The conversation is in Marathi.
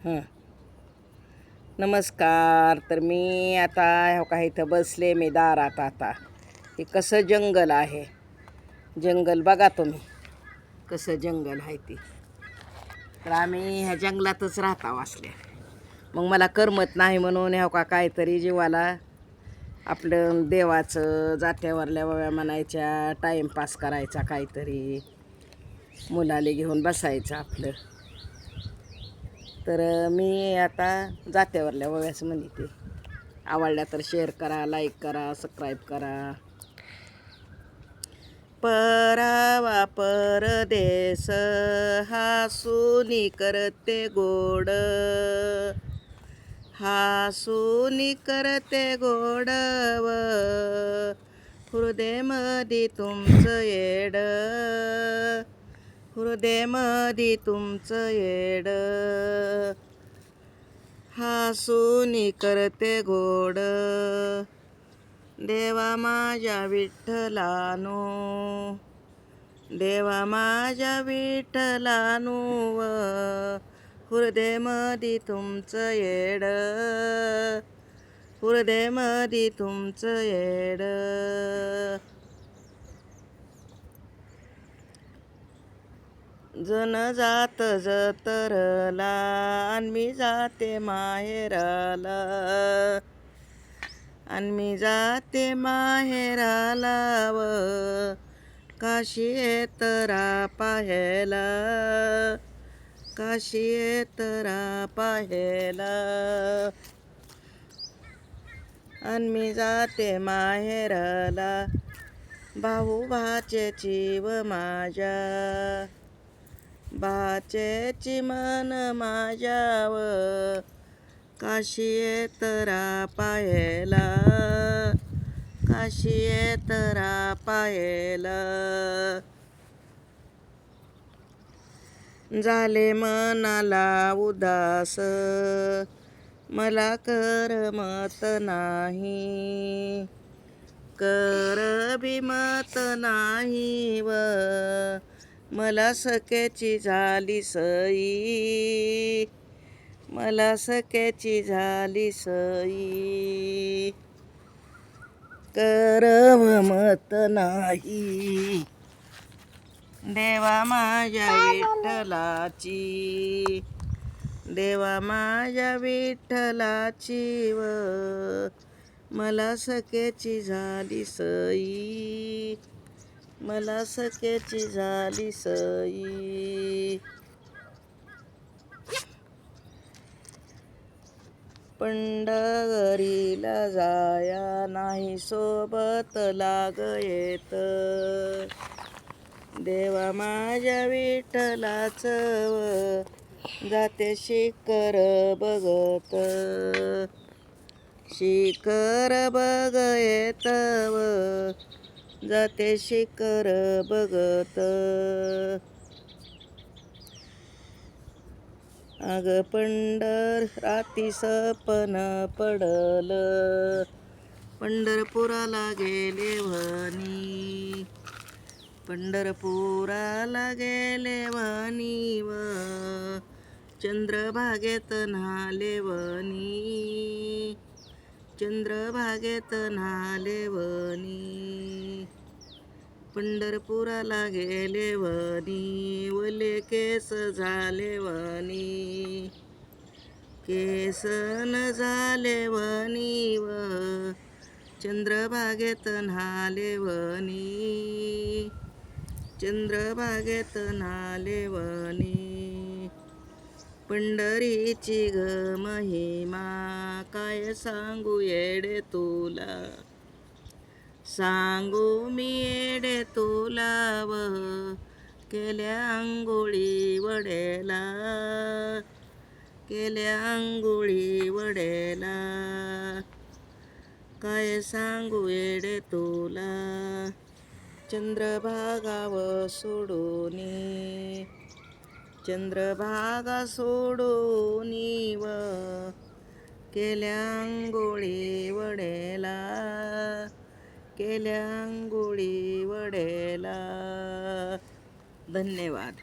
हां नमस्कार. तर मी आता हो का इथं बसले मी दारात. आता हे कसं जंगल आहे, जंगल बघा तुम्ही कसं जंगल आहे ती. तर आम्ही ह्या जंगलातच राहता वाचल्या. मग मला करमत नाही म्हणून हो का काहीतरी जीवाला आपलं देवाचं जात्यावरल्या वव्या म्हणायच्या, टाईमपास करायचा, काहीतरी मुलाले घेऊन बसायचं आपलं. तर मी आता जात्यावरल्या वव्यास म्हणते. आवडल्या तर शेअर करा, लाईक करा, सबस्क्राईब करा. परावा परदेस हासुनी करते गोड, हासुनी करते गोडव, हृदयमधी तुमचं येड, हृदयमधी तुमचं येड, हासुनी करते गोड. देवा माझ्या विठ्ठलानो, देवा माझ्या विठ्ठलानो, हृदयमधी तुमचं येड, हृदयमधी तुमचं येड. जन जात जतरला आणि मी जाते माहेराला, आणि मी जाते माहेराला, व काशी येतरा पाहेला, काशी येतरा पाहेला, आणि मी जाते माहेराला. भाऊ भाचेची व माझ्या, भाचेची मन माझ्याव, काशी येतरा पाहेला, काशी येतरा पाहेला. झाले मनाला उदास, मला करमत नाही, करबिमत नाही, व मला सख्याची झाली सई, मला सख्याची झाली सई, करमत नाही. देवा माझ्या विठ्ठलाची, देवा माझ्या विठ्ठलाची, व मला सख्याची झाली सई, मला सख्याची झाली सई. पंढरीला जाया नाही सोबत लाग येत, देवा माझ्या विठ्ठलाचं, जाते शिखर बघत, शिखर बघ येतव, जाते शिखर बघत. अग राती सपन पडल, पंढरपुराला गेले वनी, पंढरपुराला गेले वनी, व चंद्रभागेत न्हाले वनी, चंद्रभागेत न्हाले वनी. पंढरपुराला गेले वनी, वले केस झाले वनी, केस न झाले वनी, व चंद्रभागेत न्हाले वनी, चंद्रभागेत न्हाले वनी. पंढरीची ग महिमा काय सांगू येडे तुला, सांगू मी येडे तुला, व केल्या अंघोळी वडेला, केल्या अंघोळी वडेला, काय सांगू येडे तुला. चंद्रभागाव सोडूनी, चंद्रभागा सोडूनी, व केल्या अंघोळी वडेला, केल्या अंघोळी वडेला. धन्यवाद.